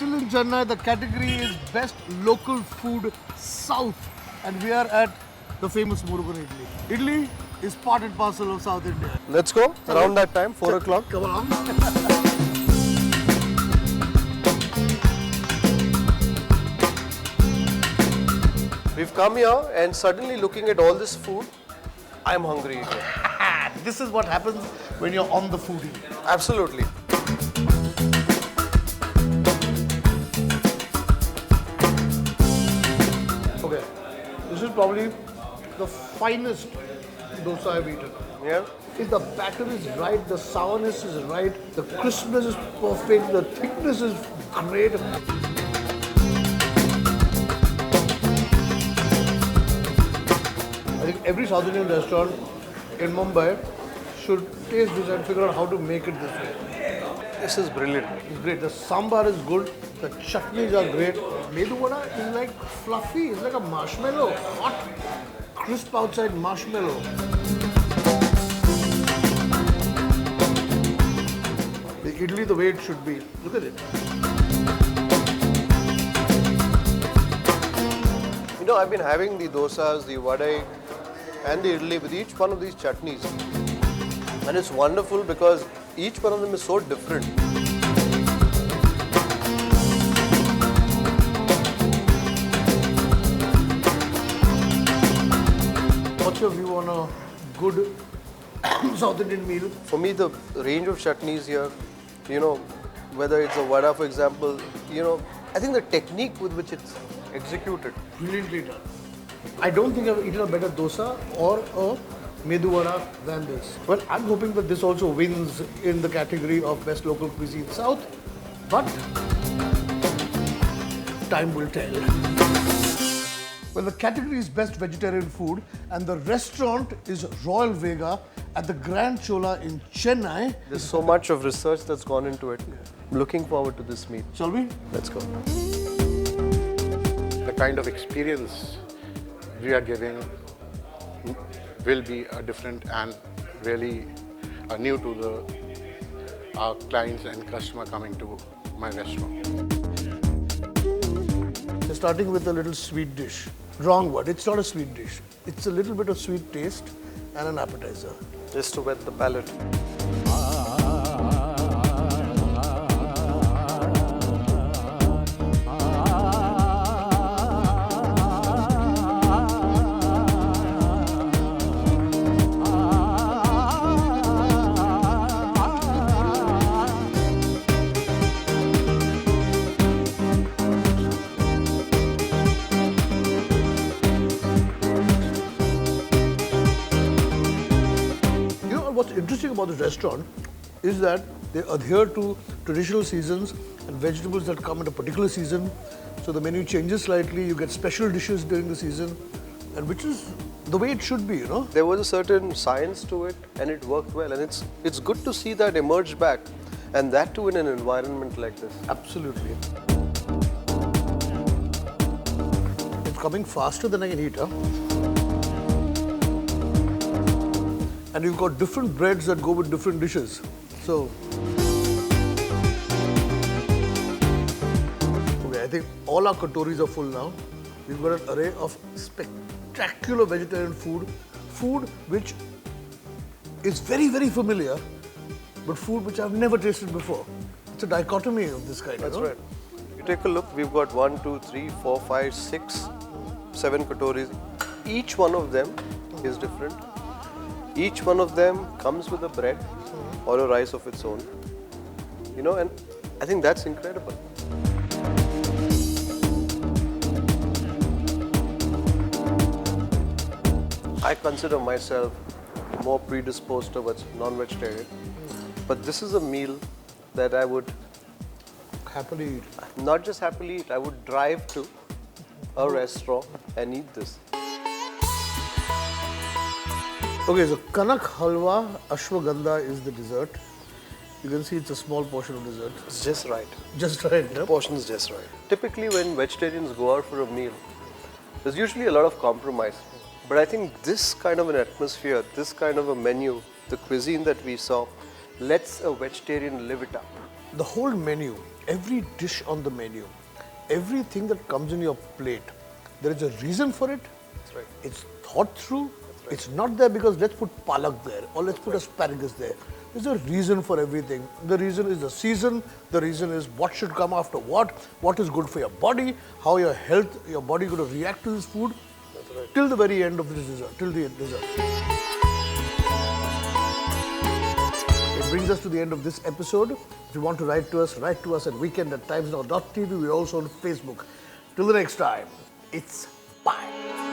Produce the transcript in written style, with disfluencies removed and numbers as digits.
still in Chennai. The category is Best Local Food South. And we are at the famous Murugan Idli. Idli is part and parcel of South India. Let's go around that time, 4 o'clock. Come along. We've come here and suddenly looking at all this food, I'm hungry again. This is what happens when you're on the foodie. Absolutely. Okay, this is probably the finest dosa I've eaten. Yeah. If the batter is right, the sourness is right, the crispness is perfect, the thickness is great. I think every South Indian restaurant in Mumbai should taste this and figure out how to make it this way. This is brilliant. It's great. The sambar is good. The chutneys are great. Medu vada is like fluffy. It's like a marshmallow. Hot, crisp outside marshmallow. The idli the way it should be. Look at it. You know, I've been having the dosas, the vadai and the idli with each one of these chutneys. And it's wonderful because each one of them is so different. What's your view on a good South Indian meal? For me, the range of chutneys here, you know, whether it's a vada, for example, you know, I think the technique with which it's executed. Brilliantly done. I don't think I've eaten a better dosa or a medu vada than this. Well, I'm hoping that this also wins in the category of Best Local Cuisine South, but time will tell. Well, the category is Best Vegetarian Food and the restaurant is Royal Vega at the Grand Chola in Chennai. There's so much of research that's gone into it. I'm looking forward to this meal. Shall we? Let's go. The kind of experience we are giving will be different and really new to our clients and customer coming to my restaurant. We're starting with a little sweet dish. Wrong word, it's not a sweet dish. It's a little bit of sweet taste and an appetizer. Just to wet the palate. What's interesting about this restaurant is that they adhere to traditional seasons and vegetables that come at a particular season. So the menu changes slightly, you get special dishes during the season, and which is the way it should be, you know. There was a certain science to it and it worked well, and it's good to see that emerge back, and that too in an environment like this. Absolutely. It's coming faster than I can eat, huh? And you've got different breads that go with different dishes. So, okay, I think all our katoris are full now. We've got an array of spectacular vegetarian food. Food which is very, very familiar, but food which I've never tasted before. It's a dichotomy of this kind. That's you know? right. You take a look, we've got 1, 2, 3, 4, 5, 6, 7 katoris. Each one of them is different. Each one of them comes with a bread or a rice of its own. You know, and I think that's incredible. I consider myself more predisposed towards non-vegetarian, but this is a meal that I would Happily eat. not just happily eat, I would drive to a restaurant and eat this. Okay, so Kanak Halwa Ashwagandha is the dessert. You can see it's a small portion of dessert. It's just right. Just right, The no? portion's just right. Typically when vegetarians go out for a meal, there's usually a lot of compromise. But I think this kind of an atmosphere, this kind of a menu, the cuisine that we saw, lets a vegetarian live it up. The whole menu every dish on the menu, everything that comes in your plate, there is a reason for it. That's right. It's thought through. It's not there because let's put palak there or let's put asparagus there. There's a reason for everything. The reason is the season. The reason is what should come after what is good for your body, how your health, your body going to react to this food. That's right. Till the very end of this dessert, till the dessert. It brings us to the end of this episode. If you want to write to us at weekend@timesnow.tv. We're also on Facebook. Till the next time, it's bye.